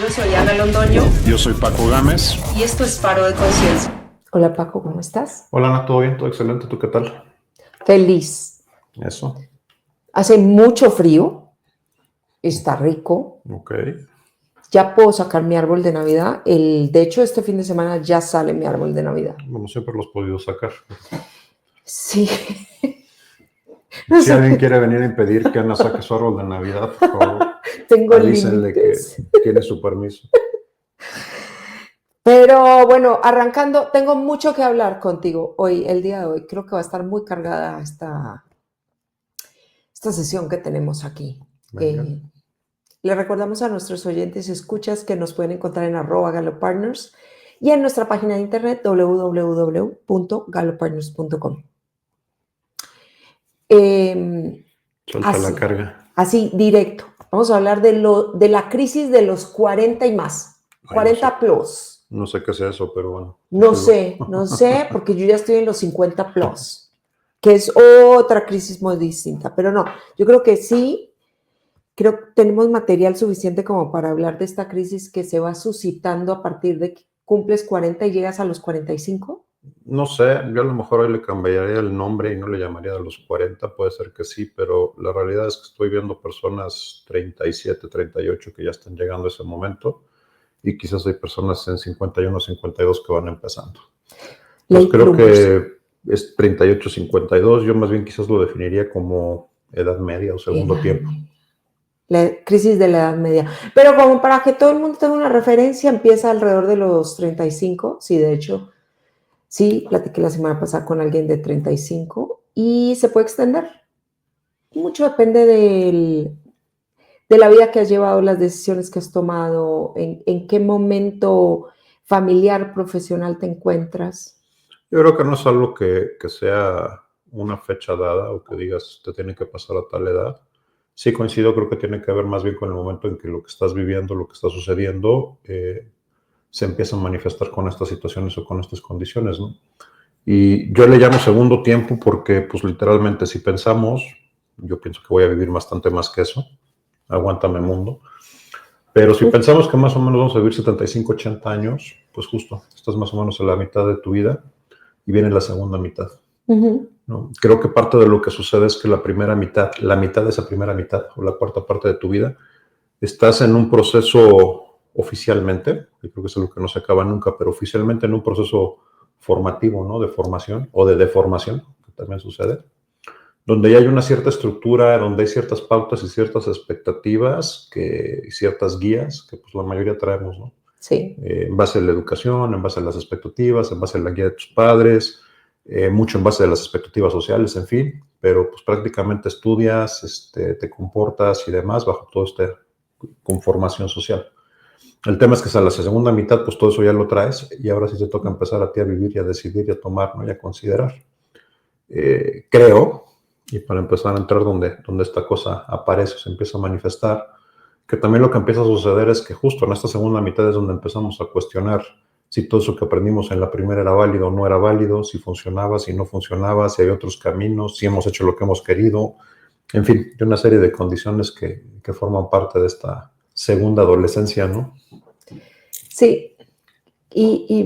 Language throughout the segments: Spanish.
Yo soy Ana Londoño. Yo soy Paco Gámez. Y esto es Paro de Conciencia. Hola Paco, ¿cómo estás? Hola Ana, ¿todo bien? ¿Todo excelente? ¿Tú qué tal? Feliz. Eso. Hace mucho frío, está rico. Ok. Ya puedo sacar mi árbol de Navidad. De hecho, este fin de semana ya sale mi árbol de Navidad. Bueno, siempre los he podido sacar. Sí. Si alguien quiere venir a impedir que Ana saque su árbol de Navidad, por favor, Tengo avísenle que límites. tiene su permiso. Pero bueno, arrancando, tengo mucho que hablar contigo hoy, el día de hoy. Creo que va a estar muy cargada esta sesión que tenemos aquí. Le recordamos a nuestros oyentes y escuchas que nos pueden encontrar en @GalloPartners y en nuestra página de internet www.gallopartners.com. Suelta la carga. Así, directo. Vamos a hablar de la crisis de los 40 y más. 40 plus. No sé qué sea eso, pero bueno. No sé, porque yo ya estoy en los 50 plus, que es otra crisis muy distinta. Pero no, yo creo que sí, creo que tenemos material suficiente como para hablar de esta crisis que se va suscitando a partir de que cumples 40 y llegas a los 45. No sé, yo a lo mejor hoy le cambiaría el nombre y no le llamaría de los 40, puede ser que sí, pero la realidad es que estoy viendo personas 37, 38 que ya están llegando a ese momento y quizás hay personas en 51, 52 que van empezando. Pues creo que es 38, 52, yo más bien quizás lo definiría como edad media o segundo tiempo. La crisis de la edad media. Pero como para que todo el mundo tenga una referencia, empieza alrededor de los 35, sí, de hecho. Sí, platiqué la semana pasada con alguien de 35 y se puede extender. Mucho depende de la vida que has llevado, las decisiones que has tomado, en qué momento familiar, profesional te encuentras. Yo creo que no es algo que sea una fecha dada o que digas te tiene que pasar a tal edad. Sí coincido, creo que tiene que ver más bien con el momento en que lo que estás viviendo, lo que está sucediendo, se empieza a manifestar con estas situaciones o con estas condiciones, ¿no? Y yo le llamo segundo tiempo porque, pues literalmente, si pensamos, yo pienso que voy a vivir bastante más que eso, aguántame mundo, pero si pensamos que más o menos vamos a vivir 75, 80 años, pues justo, estás más o menos en la mitad de tu vida y viene la segunda mitad. ¿No? Creo que parte de lo que sucede es que la mitad de esa primera mitad o la cuarta parte de tu vida, estás en un proceso oficialmente, y creo que es algo que no se acaba nunca, pero oficialmente en un proceso formativo, ¿no? De formación o de deformación, que también sucede, donde ya hay una cierta estructura, donde hay ciertas pautas y ciertas expectativas y ciertas guías que pues la mayoría traemos, ¿no? Sí. En base a la educación, en base a las expectativas, en base a la guía de tus padres, mucho en base a las expectativas sociales, en fin, pero pues prácticamente estudias, te comportas y demás bajo todo este conformación social. El tema es que a la segunda mitad, pues todo eso ya lo traes y ahora sí te toca empezar a ti a vivir y a decidir y a tomar, ¿no? Y a considerar. Creo, y para empezar a entrar donde esta cosa aparece, se empieza a manifestar, que también lo que empieza a suceder es que justo en esta segunda mitad es donde empezamos a cuestionar si todo eso que aprendimos en la primera era válido o no era válido, si funcionaba, si no funcionaba, si hay otros caminos, si hemos hecho lo que hemos querido, en fin, de una serie de condiciones que forman parte de esta segunda adolescencia, ¿no? Sí, y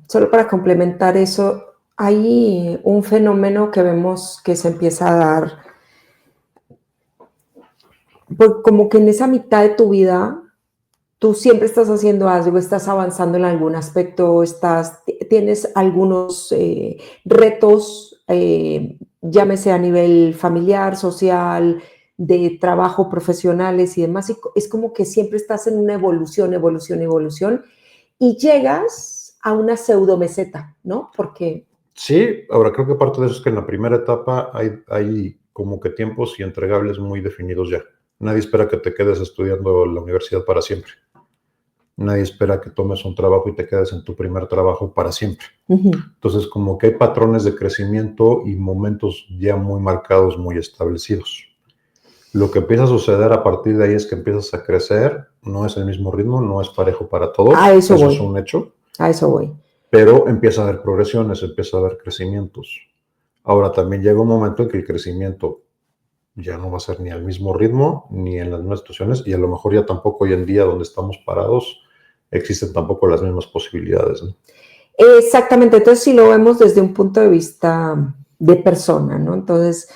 solo para complementar eso, hay un fenómeno que vemos que se empieza a dar, pues como que en esa mitad de tu vida, tú siempre estás haciendo algo, estás avanzando en algún aspecto, tienes algunos retos, llámese a nivel familiar, social, de trabajo, profesionales y demás, y es como que siempre estás en una evolución, y llegas a una pseudomeseta, ¿no? Porque... Sí, ahora creo que parte de eso es que en la primera etapa hay como que tiempos y entregables muy definidos ya. Nadie espera que te quedes estudiando en la universidad para siempre. Nadie espera que tomes un trabajo y te quedes en tu primer trabajo para siempre. Entonces, como que hay patrones de crecimiento y momentos ya muy marcados, muy establecidos. Lo que empieza a suceder a partir de ahí es que empiezas a crecer, no es el mismo ritmo, no es parejo para todos, eso es un hecho. A eso voy. Pero empieza a haber progresiones, empieza a haber crecimientos. Ahora también llega un momento en que el crecimiento ya no va a ser ni al mismo ritmo, ni en las mismas situaciones, y a lo mejor ya tampoco hoy en día donde estamos parados existen tampoco las mismas posibilidades, ¿no? Exactamente, entonces si lo vemos desde un punto de vista de persona, ¿no? Entonces,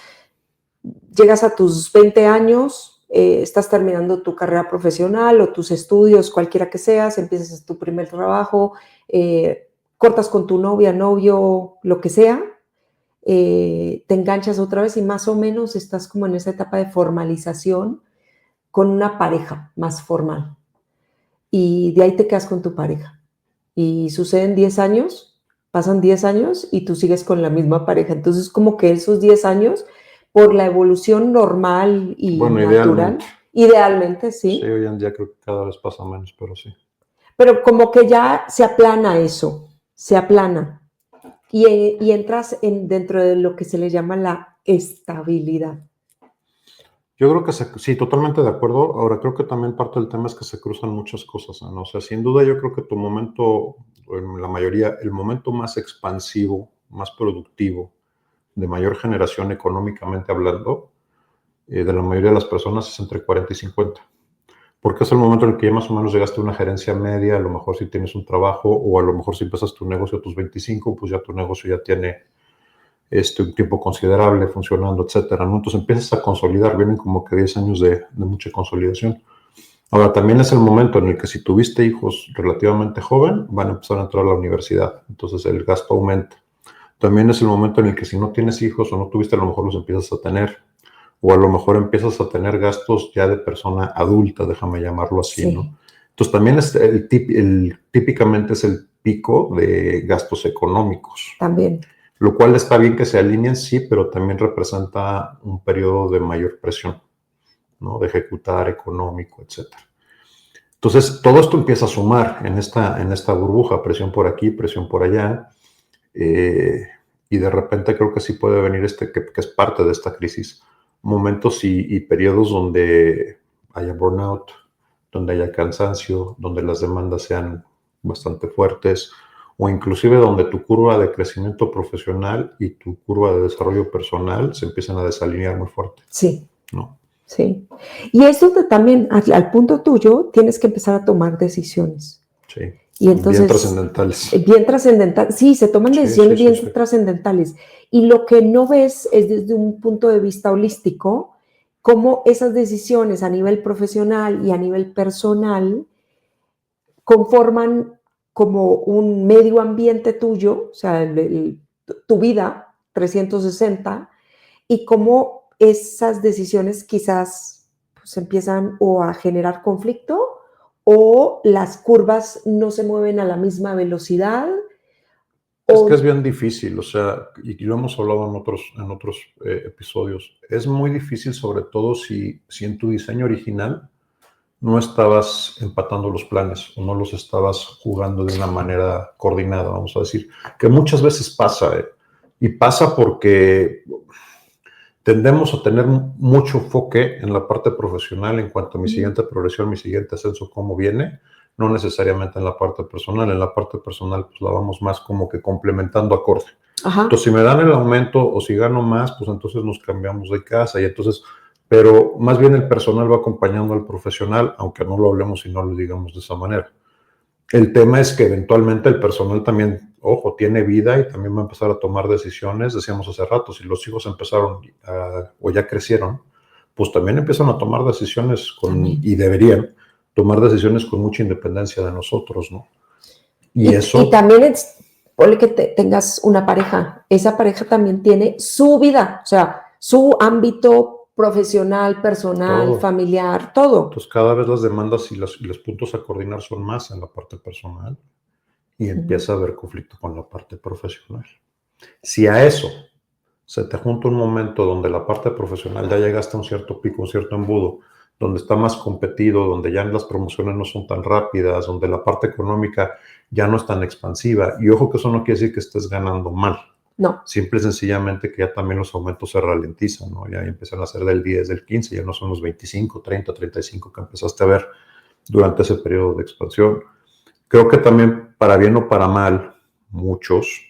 llegas a tus 20 años, estás terminando tu carrera profesional o tus estudios, cualquiera que seas, empiezas tu primer trabajo, cortas con tu novia, novio, lo que sea, te enganchas otra vez y más o menos estás como en esa etapa de formalización con una pareja más formal. Y de ahí te quedas con tu pareja. Y suceden 10 años, pasan 10 años y tú sigues con la misma pareja. Entonces, como que esos 10 años, por la evolución normal y Bueno, natural, idealmente sí, sí, hoy en día creo que cada vez pasa menos, pero sí. pero como que ya se aplana eso, se aplana. Y entras dentro de lo que se le llama la estabilidad. Yo creo que sí, totalmente de acuerdo. Ahora, creo que también parte del tema es que se cruzan muchas cosas, ¿no? O sea, sin duda yo creo que tu momento, en la mayoría, el momento más expansivo, más productivo, de mayor generación económicamente hablando, de la mayoría de las personas es entre 40 y 50. Porque es el momento en el que ya más o menos llegaste a una gerencia media, a lo mejor si tienes un trabajo, o a lo mejor si empiezas tu negocio a tus 25, pues ya tu negocio ya tiene un tiempo considerable funcionando, etcétera, ¿no? Entonces empiezas a consolidar, vienen como que 10 años de mucha consolidación. Ahora, también es el momento en el que si tuviste hijos relativamente joven, van a empezar a entrar a la universidad, entonces el gasto aumenta. También es el momento en el que si no tienes hijos o no tuviste, a lo mejor los empiezas a tener, o a lo mejor empiezas a tener gastos ya de persona adulta, déjame llamarlo así, Sí. ¿no? Entonces también es típicamente es el pico de gastos económicos. También. Lo cual está bien que se alineen, sí, pero también representa un periodo de mayor presión, ¿no? De ejecutar, económico, etcétera. Entonces, todo esto empieza a sumar en esta burbuja, presión por aquí, presión por allá, y de repente creo que sí puede venir que es parte de esta crisis, momentos y periodos donde haya burnout, donde haya cansancio, donde las demandas sean bastante fuertes, o inclusive donde tu curva de crecimiento profesional y tu curva de desarrollo personal se empiezan a desalinear muy fuerte, Sí. ¿no? Sí. Y es donde también, al punto tuyo, tienes que empezar a tomar decisiones. Sí. Y entonces, bien trascendentales. Bien trascendentales. Sí, se toman decisiones sí, bien trascendentales. Y lo que no ves es desde un punto de vista holístico, cómo esas decisiones a nivel profesional y a nivel personal conforman como un medio ambiente tuyo, o sea, tu vida 360, y cómo esas decisiones quizás pues, empiezan o a generar conflicto o las curvas no se mueven a la misma velocidad. Es que es bien difícil, o sea, y lo hemos hablado en otros episodios, es muy difícil sobre todo si en tu diseño original no estabas empatando los planes o no los estabas jugando de una manera coordinada, vamos a decir, que muchas veces pasa, y pasa porque tendemos a tener mucho enfoque en la parte profesional en cuanto a mi siguiente progresión, mi siguiente ascenso, cómo viene, no necesariamente en la parte personal. En la parte personal, pues la vamos más como que complementando acorde. Ajá. Entonces, si me dan el aumento o si gano más, pues entonces nos cambiamos de casa y entonces, pero más bien el personal va acompañando al profesional, aunque no lo hablemos y no lo digamos de esa manera. El tema es que eventualmente el personal también, ojo, tiene vida y también va a empezar a tomar decisiones. Decíamos hace rato, si los hijos empezaron o ya crecieron, pues también empiezan a tomar decisiones y deberían tomar decisiones con mucha independencia de nosotros, ¿no? Y también ponle que tengas una pareja. Esa pareja también tiene su vida, o sea, su ámbito profesional, personal, todo. familiar, todo. Entonces cada vez las demandas y los puntos a coordinar son más en la parte personal y empieza a haber conflicto con la parte profesional. Si a eso se te junta un momento donde la parte profesional ya llegaste a un cierto pico, un cierto embudo, donde está más competido, donde ya las promociones no son tan rápidas, donde la parte económica ya no es tan expansiva. Y ojo que eso no quiere decir que estés ganando mal. No. Simple y sencillamente que ya también los aumentos se ralentizan, ¿no? Ya empiezan a ser del 10, del 15, ya no son los 25, 30, 35 que empezaste a ver durante ese periodo de expansión. Creo que también, para bien o para mal, muchos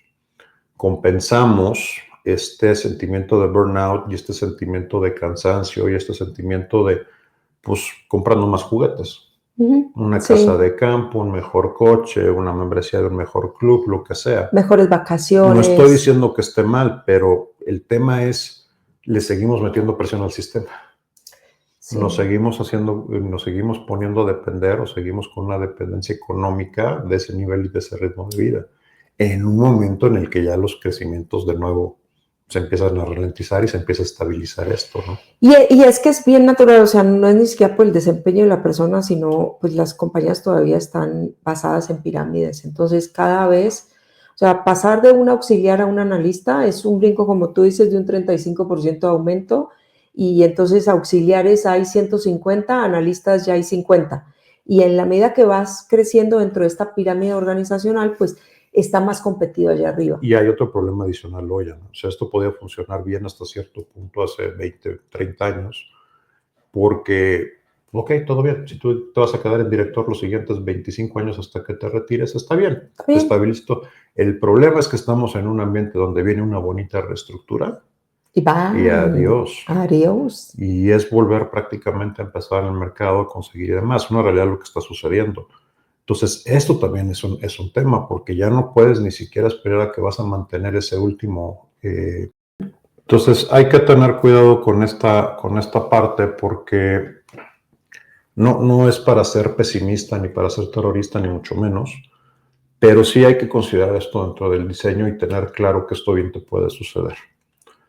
compensamos este sentimiento de burnout y este sentimiento de cansancio y este sentimiento de, pues, comprando más juguetes. Una casa de campo, un mejor coche, una membresía de un mejor club, lo que sea. Mejores vacaciones. No estoy diciendo que esté mal, pero el tema es, le seguimos metiendo presión al sistema. Sí. Nos seguimos poniendo a depender o seguimos con una dependencia económica de ese nivel y de ese ritmo de vida. En un momento en el que ya los crecimientos de nuevo se empiezan a ralentizar y se empieza a estabilizar esto, ¿no? Y es que es bien natural, o sea, no es ni siquiera por el desempeño de la persona, sino pues las compañías todavía están basadas en pirámides. Entonces, cada vez, o sea, pasar de un auxiliar a un analista es un brinco, como tú dices, de un 35% de aumento, y entonces auxiliares hay 150, analistas ya hay 50. Y en la medida que vas creciendo dentro de esta pirámide organizacional, pues está más competido allá arriba. Y hay otro problema adicional hoy, ¿no? O sea, esto podía funcionar bien hasta cierto punto hace 20, 30 años, porque, ok, todo bien, si tú te vas a quedar en director los siguientes 25 años hasta que te retires, está bien, te estabilizo. El problema es que estamos en un ambiente donde viene una bonita reestructura y adiós. Adiós. Y es volver prácticamente a empezar en el mercado a conseguir y demás. Una realidad lo que está sucediendo. Entonces, esto también es un tema, porque ya no puedes ni siquiera esperar a que vas a mantener ese último. Entonces, hay que tener cuidado con esta parte, porque no es para ser pesimista, ni para ser terrorista, ni mucho menos, pero sí hay que considerar esto dentro del diseño y tener claro que esto bien te puede suceder.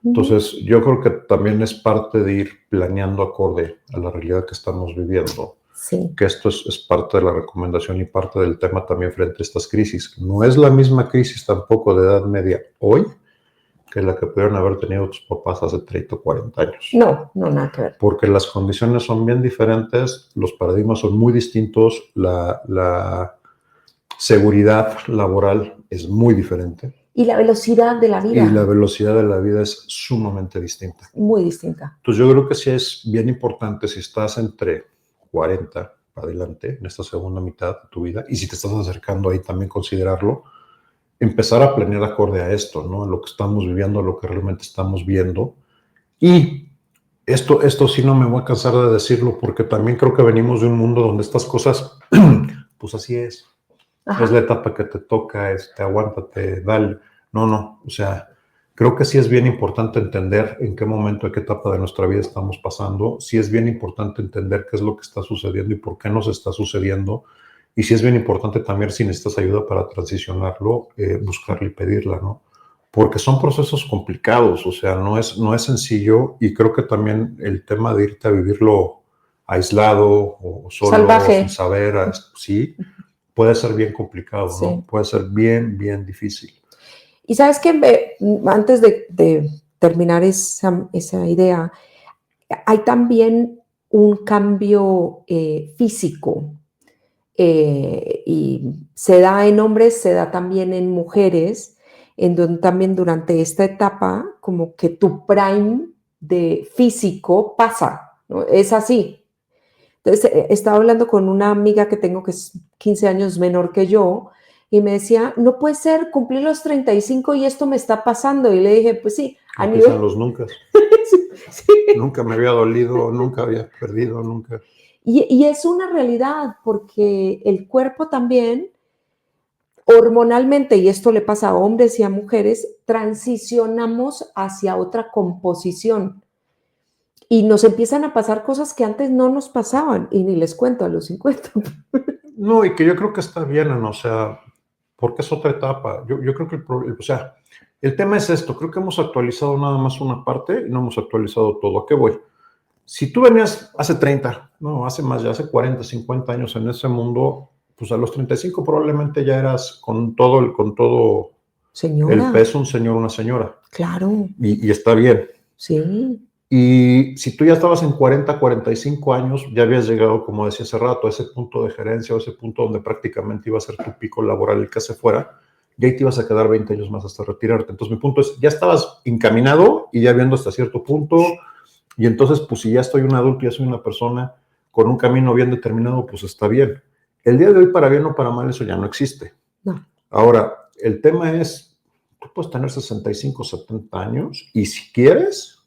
Entonces, yo creo que también es parte de ir planeando acorde a la realidad que estamos viviendo. Sí. Que esto es parte de la recomendación y parte del tema también frente a estas crisis. No es la misma crisis tampoco de edad media hoy que la que pudieron haber tenido tus papás hace 30 o 40 años. No, nada que ver. Porque las condiciones son bien diferentes, los paradigmas son muy distintos, la seguridad laboral es muy diferente. Y la velocidad de la vida. Y la velocidad de la vida es sumamente distinta. Muy distinta. Entonces yo creo que sí es bien importante, si estás entre 40 para adelante, en esta segunda mitad de tu vida, y si te estás acercando ahí también considerarlo, empezar a planear acorde a esto, ¿no? Lo que estamos viviendo, lo que realmente estamos viendo. Y esto sí no me voy a cansar de decirlo, porque también creo que venimos de un mundo donde estas cosas, pues así es. Ajá. Es la etapa que te toca, aguántate, dale. No, o sea, creo que sí es bien importante entender en qué momento, en qué etapa de nuestra vida estamos pasando. Sí es bien importante entender qué es lo que está sucediendo y por qué nos está sucediendo. Y sí es bien importante también, si necesitas ayuda para transicionarlo, buscarla y pedirla, ¿no? Porque son procesos complicados, o sea, no es sencillo, y creo que también el tema de irte a vivirlo aislado o solo, salvaje, sin saber, sí, puede ser bien complicado, sí. ¿no? Puede ser bien difícil. Y sabes que antes de terminar esa idea, hay también un cambio físico, y se da en hombres, se da también en mujeres, en donde también durante esta etapa como que tu prime de físico pasa, ¿no? Es así. Entonces, estaba hablando con una amiga que tengo que es 15 años menor que yo, y me decía, no puede ser cumplir los 35 y esto me está pasando. Y le dije, pues sí, a nivel... los nunca. Sí. Nunca me había dolido, nunca había perdido, nunca. Y es una realidad, porque el cuerpo también, hormonalmente, y esto le pasa a hombres y a mujeres, transicionamos hacia otra composición. Y nos empiezan a pasar cosas que antes no nos pasaban, y ni les cuento a los 50. No, y que yo creo que está bien, ¿no? O sea, porque es otra etapa. Yo creo que el tema es esto. Creo que hemos actualizado nada más una parte y no hemos actualizado todo. ¿A qué voy? Si tú venías hace 30, no, hace más, ya hace 40, 50 años en ese mundo, pues a los 35 probablemente ya eras con todo Señora. El peso, un señor, una señora. Claro. Y está bien. Sí. Y si tú ya estabas en 40, 45 años, ya habías llegado, como decía hace rato, a ese punto de gerencia o ese punto donde prácticamente iba a ser tu pico laboral el que se fuera, y ahí te ibas a quedar 20 años más hasta retirarte. Entonces mi punto es, ya estabas encaminado y ya viendo hasta cierto punto, y entonces pues si ya estoy un adulto, ya soy una persona con un camino bien determinado, pues está bien. El día de hoy, para bien o para mal, eso ya no existe. No. Ahora, el tema es, tú puedes tener 65, 70 años y si quieres,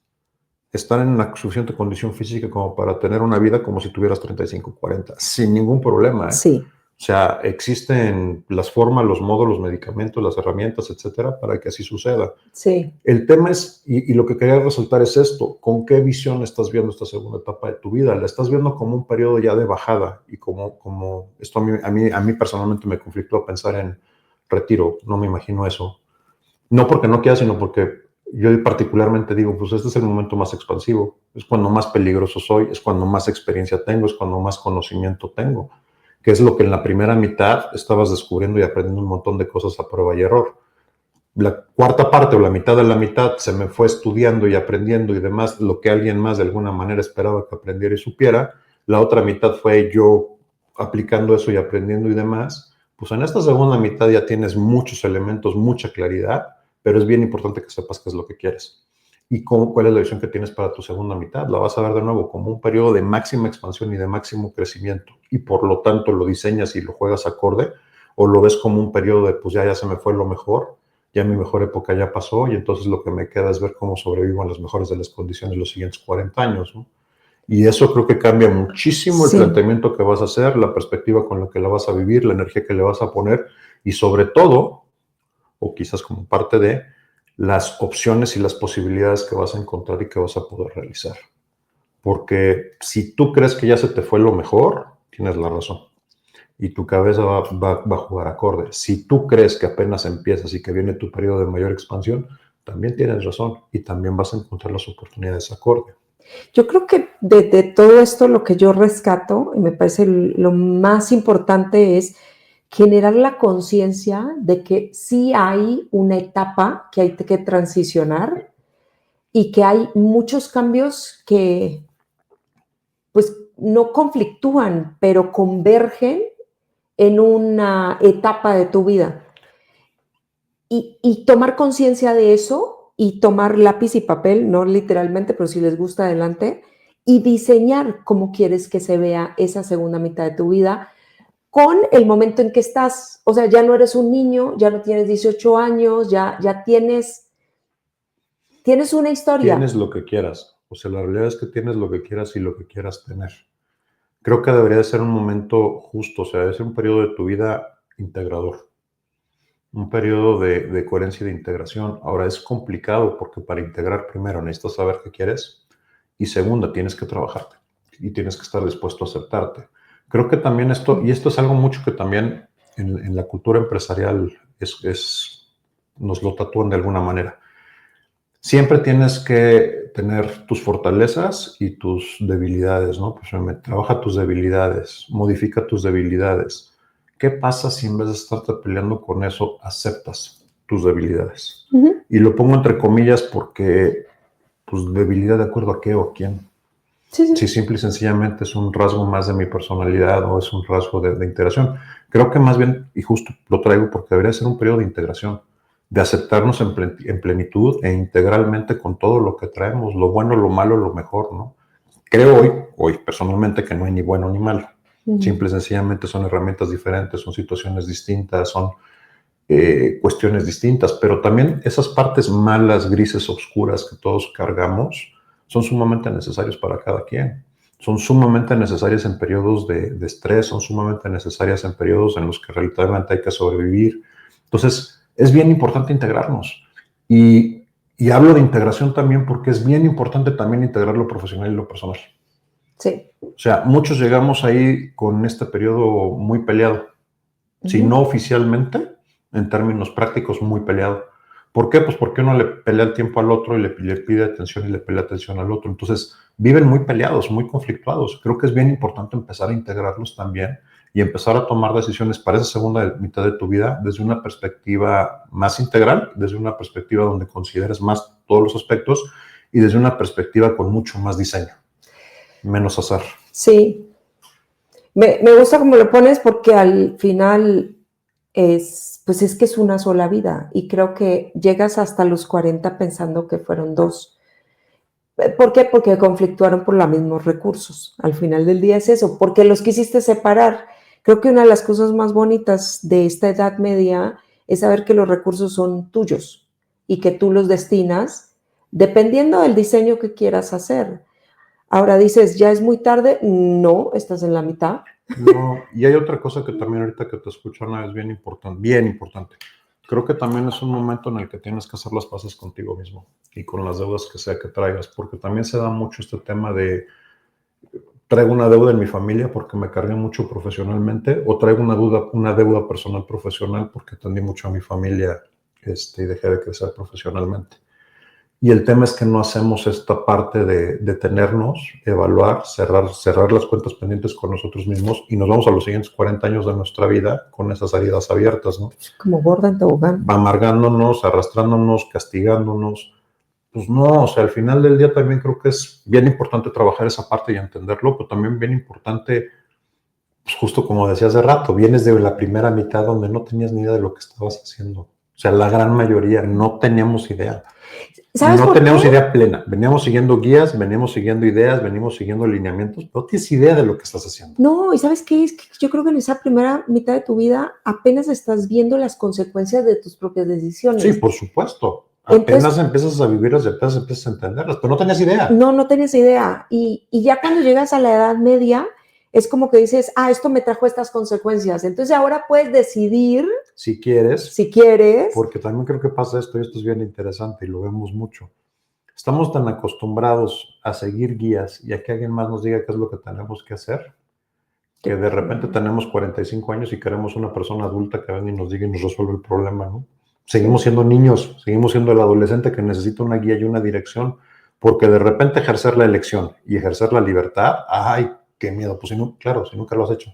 estar en una suficiente condición física como para tener una vida como si tuvieras 35, 40, sin ningún problema, ¿eh? Sí, O sea, existen las formas, los modos, los medicamentos, las herramientas, etcétera, para que así suceda. sí, El tema es, y lo que quería resaltar es esto, ¿con qué visión estás viendo esta segunda etapa de tu vida? ¿La estás viendo como un periodo ya de bajada? Y como esto a mí personalmente me conflictó pensar en retiro, no me imagino eso. No porque no quiera, sino porque yo particularmente digo, pues este es el momento más expansivo, es cuando más peligroso soy, es cuando más experiencia tengo, es cuando más conocimiento tengo, que es lo que en la primera mitad estabas descubriendo y aprendiendo un montón de cosas a prueba y error. La cuarta parte o la mitad de la mitad se me fue estudiando y aprendiendo y demás, lo que alguien más de alguna manera esperaba que aprendiera y supiera. La otra mitad fue yo aplicando eso y aprendiendo y demás. Pues en esta segunda mitad ya tienes muchos elementos, mucha claridad, pero es bien importante que sepas qué es lo que quieres. ¿Y cuál es la visión que tienes para tu segunda mitad? La vas a ver de nuevo como un periodo de máxima expansión y de máximo crecimiento, y por lo tanto lo diseñas y lo juegas acorde, o lo ves como un periodo de pues ya se me fue lo mejor, ya mi mejor época ya pasó y entonces lo que me queda es ver cómo sobrevivo en las mejores de las condiciones los siguientes 40 años, ¿no? Y eso creo que cambia muchísimo el planteamiento que vas a hacer, la perspectiva con la que la vas a vivir, la energía que le vas a poner y sobre todo, o quizás como parte de, las opciones y las posibilidades que vas a encontrar y que vas a poder realizar. Porque si tú crees que ya se te fue lo mejor, tienes la razón. Y tu cabeza va a jugar acorde. Si tú crees que apenas empiezas y que viene tu periodo de mayor expansión, también tienes razón y también vas a encontrar las oportunidades acorde. Yo creo que de todo esto lo que yo rescato, y me parece lo más importante, es generar la conciencia de que sí hay una etapa que hay que transicionar y que hay muchos cambios que pues no conflictúan, pero convergen en una etapa de tu vida. Y tomar conciencia de eso y tomar lápiz y papel, no literalmente, pero si les gusta, adelante, y diseñar cómo quieres que se vea esa segunda mitad de tu vida con el momento en que estás. O sea, ya no eres un niño, ya no tienes 18 años, ya tienes una historia. Tienes lo que quieras. O sea, la realidad es que tienes lo que quieras y lo que quieras tener. Creo que debería de ser un momento justo, o sea, debe ser un periodo de tu vida integrador. Un periodo de coherencia y de integración. Ahora es complicado porque para integrar primero necesitas saber qué quieres y segunda tienes que trabajarte y tienes que estar dispuesto a aceptarte. Creo que también esto es algo mucho que también en la cultura empresarial nos lo tatúan de alguna manera. Siempre tienes que tener tus fortalezas y tus debilidades, ¿no? Pues trabaja tus debilidades, modifica tus debilidades. ¿Qué pasa si en vez de estarte peleando con eso, aceptas tus debilidades? Uh-huh. Y lo pongo entre comillas porque, pues, debilidad de acuerdo a qué o a quién. Sí. Si simple y sencillamente es un rasgo más de mi personalidad o es un rasgo de integración. Creo que más bien, y justo lo traigo porque debería ser un periodo de integración, de aceptarnos en plenitud e integralmente con todo lo que traemos, lo bueno, lo malo, lo mejor, ¿no? Creo hoy personalmente que no hay ni bueno ni malo. Uh-huh. Simple y sencillamente son herramientas diferentes, son situaciones distintas, son cuestiones distintas, pero también esas partes malas, grises, oscuras que todos cargamos son sumamente necesarios para cada quien. Son sumamente necesarias en periodos de estrés, son sumamente necesarias en periodos en los que realmente hay que sobrevivir. Entonces, es bien importante integrarnos. Y hablo de integración también porque es bien importante también integrar lo profesional y lo personal. Sí. O sea, muchos llegamos ahí con este periodo muy peleado. Uh-huh. Si no oficialmente, en términos prácticos, muy peleado. ¿Por qué? Pues porque uno le pelea el tiempo al otro y le pide atención y le pelea atención al otro. Entonces, viven muy peleados, muy conflictuados. Creo que es bien importante empezar a integrarlos también y empezar a tomar decisiones para esa segunda mitad de tu vida desde una perspectiva más integral, desde una perspectiva donde consideres más todos los aspectos y desde una perspectiva con mucho más diseño, menos azar. Sí. Me gusta cómo lo pones porque al final es que es una sola vida y creo que llegas hasta los 40 pensando que fueron 2. ¿Por qué? Porque conflictuaron por los mismos recursos. Al final del día es eso, porque los quisiste separar. Creo que una de las cosas más bonitas de esta edad media es saber que los recursos son tuyos y que tú los destinas dependiendo del diseño que quieras hacer. Ahora dices, ¿ya es muy tarde? No, estás en la mitad. No, y hay otra cosa que también ahorita que te escucho, Ana, es bien importante, bien importante. Creo que también es un momento en el que tienes que hacer las paces contigo mismo y con las deudas que sea que traigas, porque también se da mucho este tema de traigo una deuda en mi familia porque me cargué mucho profesionalmente, o traigo una deuda personal profesional porque atendí mucho a mi familia y dejé de crecer profesionalmente. Y el tema es que no hacemos esta parte de detenernos, evaluar, cerrar las cuentas pendientes con nosotros mismos y nos vamos a los siguientes 40 años de nuestra vida con esas heridas abiertas, ¿no? Como gorda en tobogán. Amargándonos, arrastrándonos, castigándonos. Pues no, o sea, al final del día también creo que es bien importante trabajar esa parte y entenderlo, pero también bien importante, pues justo como decía hace rato, vienes de la primera mitad donde no tenías ni idea de lo que estabas haciendo. O sea, la gran mayoría no teníamos idea. ¿Sabes no por teníamos qué? idea plena. Veníamos siguiendo guías, veníamos siguiendo ideas, venimos siguiendo lineamientos, pero no tienes idea de lo que estás haciendo. No, ¿y sabes qué? Es que yo creo que en esa primera mitad de tu vida apenas estás viendo las consecuencias de tus propias decisiones. Sí, por supuesto. Entonces, Apenas empiezas a vivirlas y apenas empiezas a entenderlas, pero no tenías idea. No tenías idea. Y ya cuando llegas a la edad media, es como que dices, esto me trajo estas consecuencias. Entonces ahora puedes decidir, Si quieres, si quieres. porque también creo que pasa esto, y esto es bien interesante y lo vemos mucho. Estamos tan acostumbrados a seguir guías y a que alguien más nos diga qué es lo que tenemos que hacer, que de repente tenemos 45 años y queremos una persona adulta que venga y nos diga y nos resuelva el problema, ¿no? Seguimos siendo niños, seguimos siendo el adolescente que necesita una guía y una dirección, porque de repente ejercer la elección y ejercer la libertad, ¡ay, qué miedo! Pues si no, claro, si nunca lo has hecho.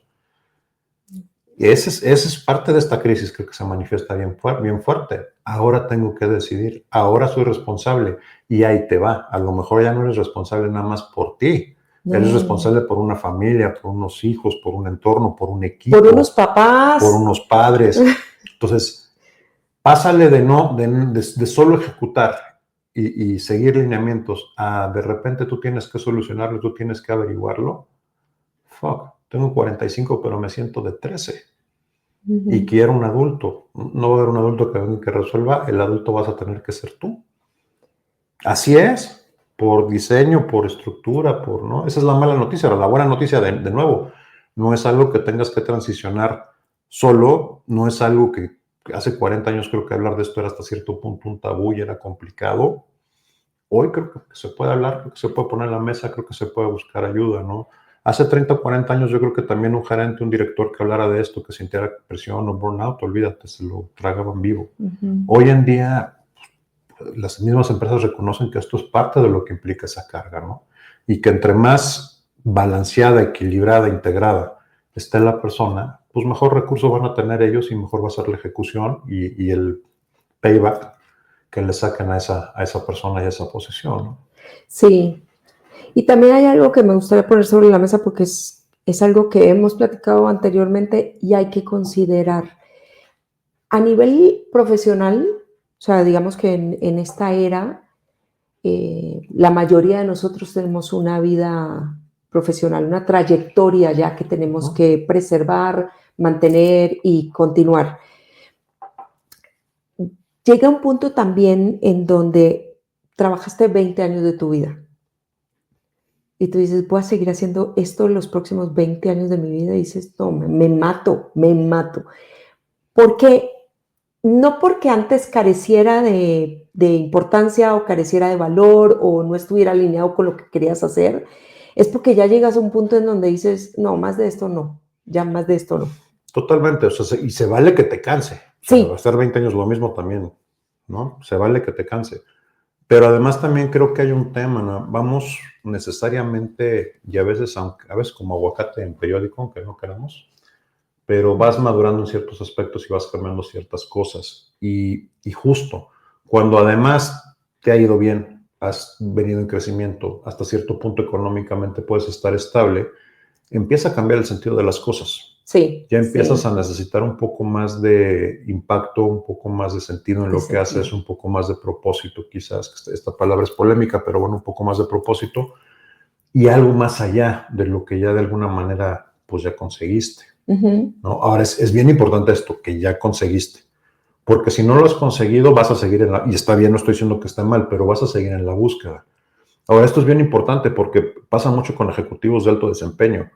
Y esa es parte de esta crisis, creo que se manifiesta bien fuerte. Ahora tengo que decidir, ahora soy responsable y ahí te va. A lo mejor ya no eres responsable nada más por ti, eres responsable por una familia, por unos hijos, por un entorno, por un equipo. Por unos papás. Por unos padres. Entonces, pásale de solo ejecutar y seguir lineamientos a de repente tú tienes que solucionarlo, tú tienes que averiguarlo. Fuck. Tengo 45, pero me siento de 13. Y quiero un adulto. No va a haber un adulto que venga y que resuelva. El adulto vas a tener que ser tú. Así es. Por diseño, por estructura, ¿no? Esa es la mala noticia. La buena noticia, de nuevo, no es algo que tengas que transicionar solo. No es algo que hace 40 años creo que hablar de esto era hasta cierto punto un tabú y era complicado. Hoy creo que se puede hablar, creo que se puede poner en la mesa, creo que se puede buscar ayuda, ¿no? Hace 30 o 40 años yo creo que también un gerente, un director que hablara de esto, que sintiera presión o burnout, olvídate, se lo tragaban vivo. Hoy en día las mismas empresas reconocen que esto es parte de lo que implica esa carga, ¿no? Y que entre más balanceada, equilibrada, integrada esté la persona, pues mejor recursos van a tener ellos y mejor va a ser la ejecución y el payback que le saquen a esa persona y a esa posición, ¿no? Sí. Y también hay algo que me gustaría poner sobre la mesa porque es algo que hemos platicado anteriormente y hay que considerar. A nivel profesional, o sea, digamos que en esta era, la mayoría de nosotros tenemos una vida profesional, una trayectoria ya que tenemos que preservar, mantener y continuar. Llega un punto también en donde trabajaste 20 años de tu vida. Y tú dices, voy a seguir haciendo esto los próximos 20 años de mi vida. Y dices, no, me mato. Porque, no porque antes careciera de importancia o careciera de valor o no estuviera alineado con lo que querías hacer, es porque ya llegas a un punto en donde dices, no, más de esto no, ya más de esto no. Totalmente, o sea, y se vale que te canse. Sí. O sea, estar 20 años lo mismo también, ¿no? Se vale que te canse. Pero además también creo que hay un tema, ¿no? Vamos necesariamente, y a veces como aguacate en periódico, aunque no queramos, pero vas madurando en ciertos aspectos y vas cambiando ciertas cosas. Y justo, cuando además te ha ido bien, has venido en crecimiento, hasta cierto punto económicamente puedes estar estable, empieza a cambiar el sentido de las cosas. Sí. Ya empiezas a necesitar un poco más de impacto, un poco más de sentido en lo que haces, un poco más de propósito, quizás, esta palabra es polémica, pero bueno, un poco más de propósito y algo más allá de lo que ya de alguna manera pues ya conseguiste. ¿No? Ahora es bien importante esto, que ya conseguiste, Porque si no lo has conseguido, vas a seguir y está bien, no estoy diciendo que está mal, pero vas a seguir en la búsqueda. Ahora, esto es bien importante porque pasa mucho con ejecutivos de alto desempeño,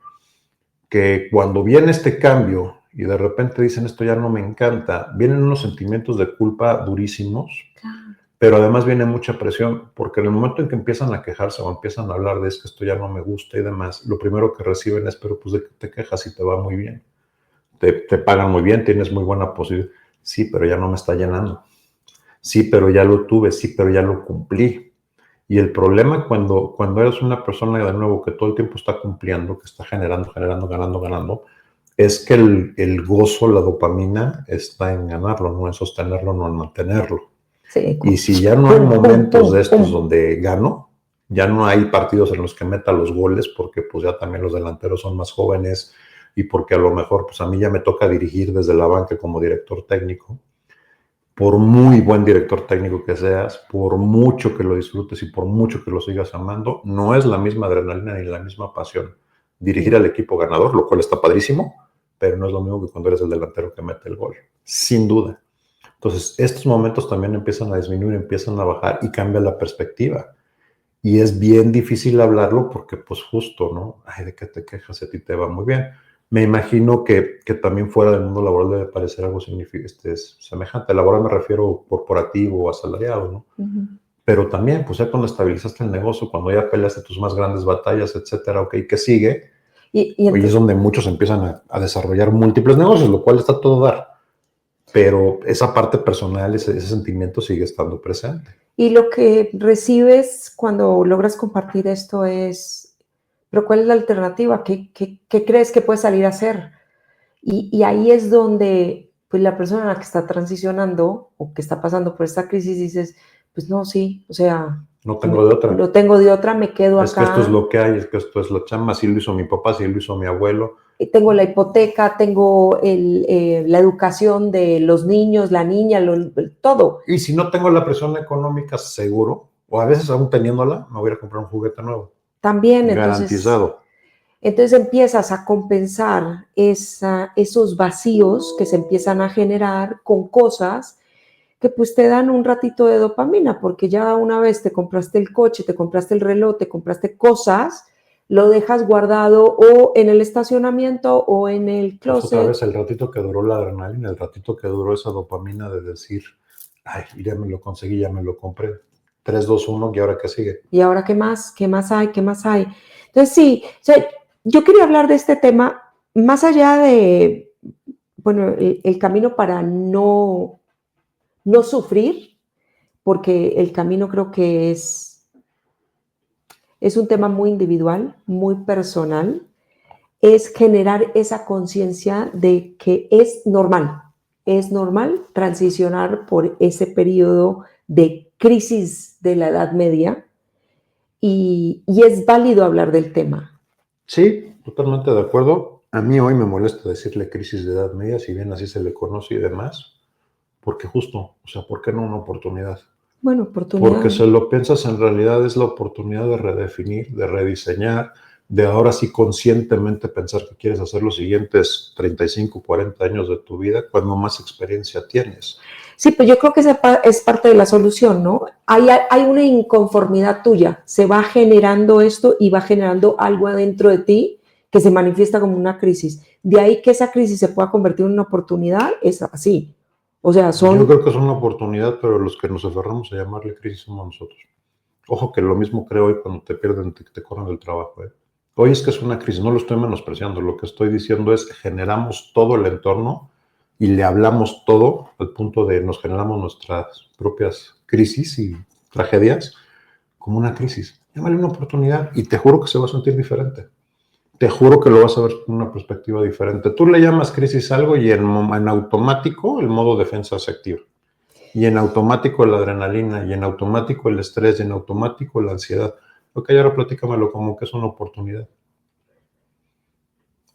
que cuando viene este cambio y de repente dicen esto ya no me encanta, vienen unos sentimientos de culpa durísimos, pero además viene mucha presión, porque en el momento en que empiezan a quejarse o empiezan a hablar de es que esto ya no me gusta y demás, lo primero que reciben es, pero pues de qué te quejas y te va muy bien, te pagan muy bien, tienes muy buena posibilidad. Sí, pero ya no me está llenando. Sí, pero ya lo tuve, sí, pero ya lo cumplí. Y el problema cuando eres una persona de nuevo que todo el tiempo está cumpliendo, que está generando, ganando, es que el gozo, la dopamina está en ganarlo, no en sostenerlo, no en mantenerlo. Sí. Y si ya no hay momentos de estos donde gano, ya no hay partidos en los que meta los goles, porque pues ya también los delanteros son más jóvenes y porque a lo mejor pues a mí ya me toca dirigir desde la banca como director técnico. Por muy buen director técnico que seas, por mucho que lo disfrutes y por mucho que lo sigas amando, no es la misma adrenalina ni la misma pasión dirigir al equipo ganador, lo cual está padrísimo, pero no es lo mismo que cuando eres el delantero que mete el gol, sin duda. Entonces, estos momentos también empiezan a disminuir, empiezan a bajar y cambia la perspectiva. Y es bien difícil hablarlo porque, pues justo, ¿no? Ay, ¿de qué te quejas? A ti te va muy bien. Me imagino que también fuera del mundo laboral debe parecer algo semejante. Laboral me refiero corporativo o asalariado, ¿no? Pero también, pues ya cuando estabilizaste el negocio, cuando ya peleaste tus más grandes batallas, etcétera, ok, ¿qué sigue? Y es donde muchos empiezan a desarrollar múltiples negocios, lo cual está todo dar. Pero esa parte personal, ese sentimiento sigue estando presente. Y lo que recibes cuando logras compartir esto es, pero ¿cuál es la alternativa? ¿Qué crees que puedes salir a hacer? Y ahí es donde pues la persona que está transicionando o que está pasando por esta crisis dices, pues no, sí, o sea, no tengo de otra. No tengo de otra, me quedo acá. Es que esto es lo que hay, es que esto es la chamba, así lo hizo mi papá, así lo hizo mi abuelo. Tengo la hipoteca, tengo la educación de los niños, la niña, todo. Y si no tengo la presión económica, seguro, o a veces aún teniéndola, me voy a comprar un juguete nuevo. También, garantizado. Entonces empiezas a compensar esos vacíos que se empiezan a generar con cosas que pues te dan un ratito de dopamina, porque ya una vez te compraste el coche, te compraste el reloj, te compraste cosas, lo dejas guardado o en el estacionamiento o en el closet. Pues otra vez el ratito que duró la adrenalina, el ratito que duró esa dopamina de decir, ay, ya me lo conseguí, ya me lo compré. 3, 2, 1, ¿y ahora qué sigue? ¿Y ahora qué más? ¿Qué más hay? ¿Qué más hay? Entonces sí, o sea, yo quería hablar de este tema más allá de, bueno, el camino para no sufrir, porque el camino creo que es un tema muy individual, muy personal, es generar esa conciencia de que es normal transicionar por ese periodo de crisis de la Edad Media y es válido hablar del tema. Sí, totalmente de acuerdo. A mí hoy me molesta decirle crisis de Edad Media, si bien así se le conoce y demás, porque justo, o sea, ¿por qué no una oportunidad? Bueno, oportunidad. Porque si lo piensas, en realidad es la oportunidad de redefinir, de rediseñar, de ahora sí conscientemente pensar que quieres hacer los siguientes 35, 40 años de tu vida, cuando más experiencia tienes. Sí, pues yo creo que esa es parte de la solución, ¿no? Hay una inconformidad tuya, se va generando esto y va generando algo adentro de ti que se manifiesta como una crisis. De ahí que esa crisis se pueda convertir en una oportunidad, es así. O sea, Yo creo que es una oportunidad, pero los que nos aferramos a llamarle crisis somos nosotros. Ojo que lo mismo creo hoy cuando te pierden, te corren del trabajo. Hoy es que es una crisis, no lo estoy menospreciando, lo que estoy diciendo es generamos todo el entorno y le hablamos todo al punto de nos generamos nuestras propias crisis y tragedias como una crisis. Llámale una oportunidad y te juro que se va a sentir diferente. Te juro que lo vas a ver con una perspectiva diferente. Tú le llamas crisis algo y en automático el modo defensa se activa. Y en automático la adrenalina, y en automático el estrés, y en automático la ansiedad. Ok, ahora platícamelo como que es una oportunidad.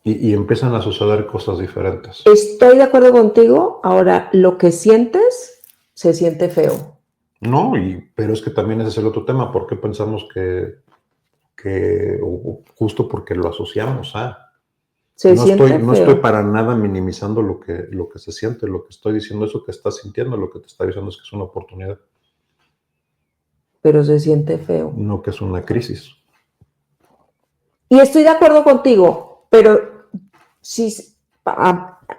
Y empiezan a suceder cosas diferentes. Estoy de acuerdo contigo. Ahora, lo que sientes, se siente feo. No, pero es que también ese es el otro tema. ¿Por qué pensamos que justo porque lo asociamos a? Se siente feo. No estoy para nada minimizando lo que se siente, lo que estoy diciendo, eso que estás sintiendo, lo que te está diciendo es que es una oportunidad. Pero se siente feo. No que es una crisis. Y estoy de acuerdo contigo, pero sí,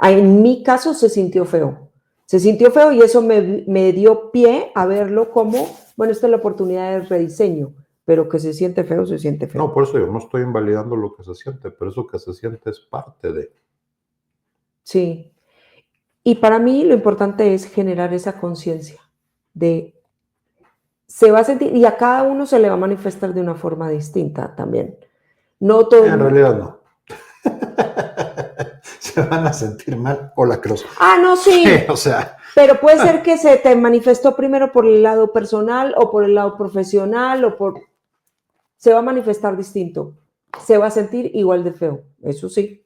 en mi caso se sintió feo. Se sintió feo y eso me dio pie a verlo como, bueno, esta es la oportunidad de rediseño, pero que se siente feo, se siente feo. No, por eso yo no estoy invalidando lo que se siente, pero eso que se siente es parte de. Sí. Y para mí lo importante es generar esa conciencia de, se va a sentir, y a cada uno se le va a manifestar de una forma distinta también. No todo. En realidad no. Se van a sentir mal o la cruz. Ah, no, sí. O sea. Pero puede ser que se te manifestó primero por el lado personal o por el lado profesional se va a manifestar distinto. Se va a sentir igual de feo, eso sí.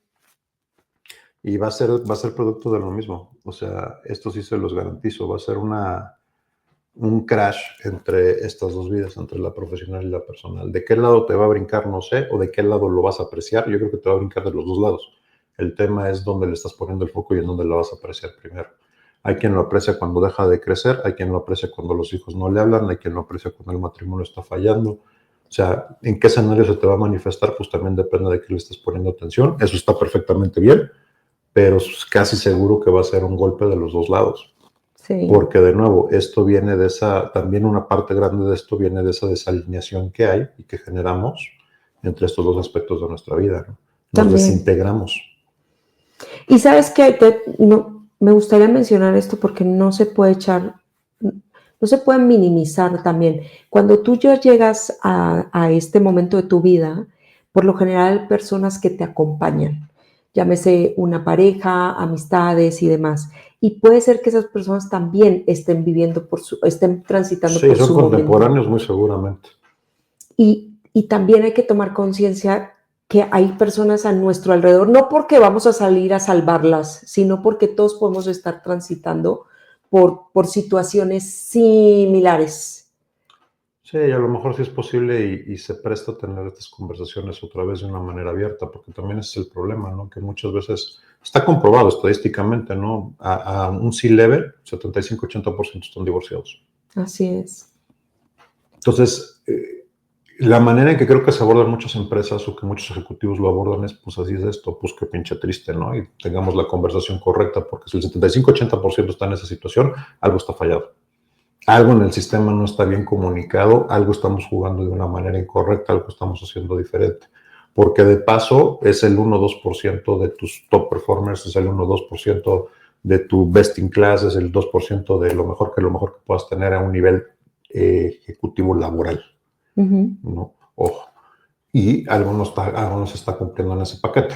Y va a ser producto de lo mismo. O sea, esto sí se los garantizo. Va a ser un crash entre estas dos vidas, entre la profesional y la personal. ¿De qué lado te va a brincar? No sé. ¿O de qué lado lo vas a apreciar? Yo creo que te va a brincar de los dos lados. El tema es dónde le estás poniendo el foco y en dónde lo vas a apreciar primero. Hay quien lo aprecia cuando deja de crecer, hay quien lo aprecia cuando los hijos no le hablan, hay quien lo aprecia cuando el matrimonio está fallando. O sea, ¿en qué escenario se te va a manifestar? Pues también depende de qué le estés poniendo atención. Eso está perfectamente bien, pero es casi seguro que va a ser un golpe de los dos lados. Sí. Porque de nuevo, esto viene de también una parte grande de esto viene de esa desalineación que hay y que generamos entre estos dos aspectos de nuestra vida, ¿no? Nos desintegramos. Y sabes que me gustaría mencionar esto porque no se puede minimizar también. Cuando tú ya llegas a este momento de tu vida, por lo general personas que te acompañan, llámese una pareja, amistades y demás. Y puede ser que esas personas también estén estén transitando por su momento. Sí, son contemporáneos muy seguramente. Y también hay que tomar conciencia que hay personas a nuestro alrededor, no porque vamos a salir a salvarlas, sino porque todos podemos estar transitando por situaciones similares. Sí, a lo mejor sí es posible y se presta a tener estas conversaciones otra vez de una manera abierta, porque también ese es el problema, ¿no? Que muchas veces está comprobado estadísticamente, ¿no? A un C-level, 75-80% están divorciados. Así es. Entonces, la manera en que creo que se abordan muchas empresas o que muchos ejecutivos lo abordan es, pues así es esto, pues qué pinche triste, ¿no? Y tengamos la conversación correcta, porque si el 75-80% está en esa situación, algo está fallado. Algo en el sistema no está bien comunicado, algo estamos jugando de una manera incorrecta, algo estamos haciendo diferente. Porque de paso es el 1-2% de tus top performers, es el 1-2% de tu best in class, es el 2% de lo mejor que puedas tener a un nivel ejecutivo laboral. ¿No? Ojo. Y algo no se está cumpliendo en ese paquete.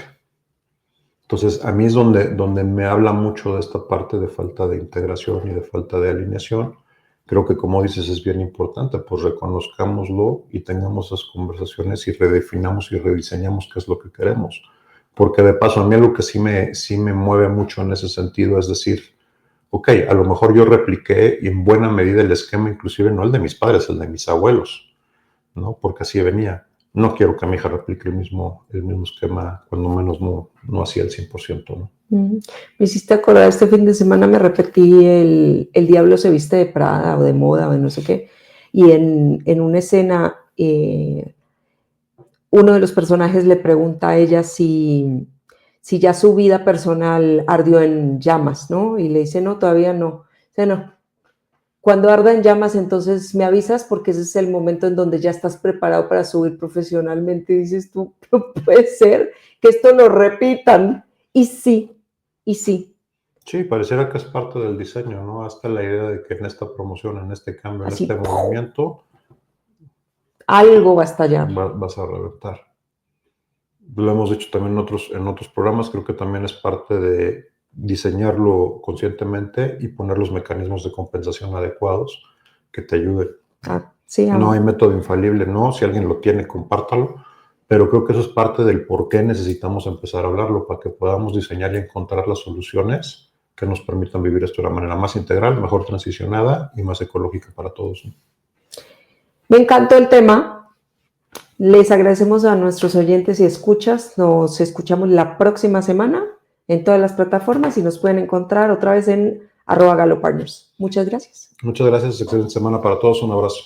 Entonces, a mí es donde me habla mucho de esta parte de falta de integración y de falta de alineación. Creo que, como dices, es bien importante, pues reconozcámoslo y tengamos esas conversaciones y redefinamos y rediseñamos qué es lo que queremos. Porque de paso, a mí algo que sí me mueve mucho en ese sentido es decir, ok, a lo mejor yo repliqué en buena medida el esquema, inclusive no el de mis padres, el de mis abuelos, ¿no? Porque así venía. No quiero que mi hija replique el mismo esquema, cuando menos no hacía el 100%, ¿no? Me hiciste acordar, este fin de semana me repetí el diablo se viste de Prada o de moda o de no sé qué, y en una escena uno de los personajes le pregunta a ella si ya su vida personal ardió en llamas, ¿no? Y le dice, no, todavía no. O sea, no. Cuando arda en llamas, entonces me avisas porque ese es el momento en donde ya estás preparado para subir profesionalmente. Y dices tú, no puede ser que esto lo repitan. Y sí. Sí, pareciera que es parte del diseño, ¿no? Hasta la idea de que en esta promoción, en este cambio, en este movimiento, algo va a estallar. Vas a reventar. Lo hemos dicho también en otros programas, creo que también es parte de diseñarlo conscientemente y poner los mecanismos de compensación adecuados que te ayuden. No hay método infalible, no. Si alguien lo tiene, compártalo. Pero creo que eso es parte del por qué necesitamos empezar a hablarlo, para que podamos diseñar y encontrar las soluciones que nos permitan vivir esto de una manera más integral, mejor transicionada y más ecológica para todos, ¿no? Me encantó el tema. Les agradecemos a nuestros oyentes y escuchas. Nos escuchamos la próxima semana en todas las plataformas y nos pueden encontrar otra vez en @GaloPartners. Muchas gracias. Muchas gracias, excelente semana para todos, un abrazo.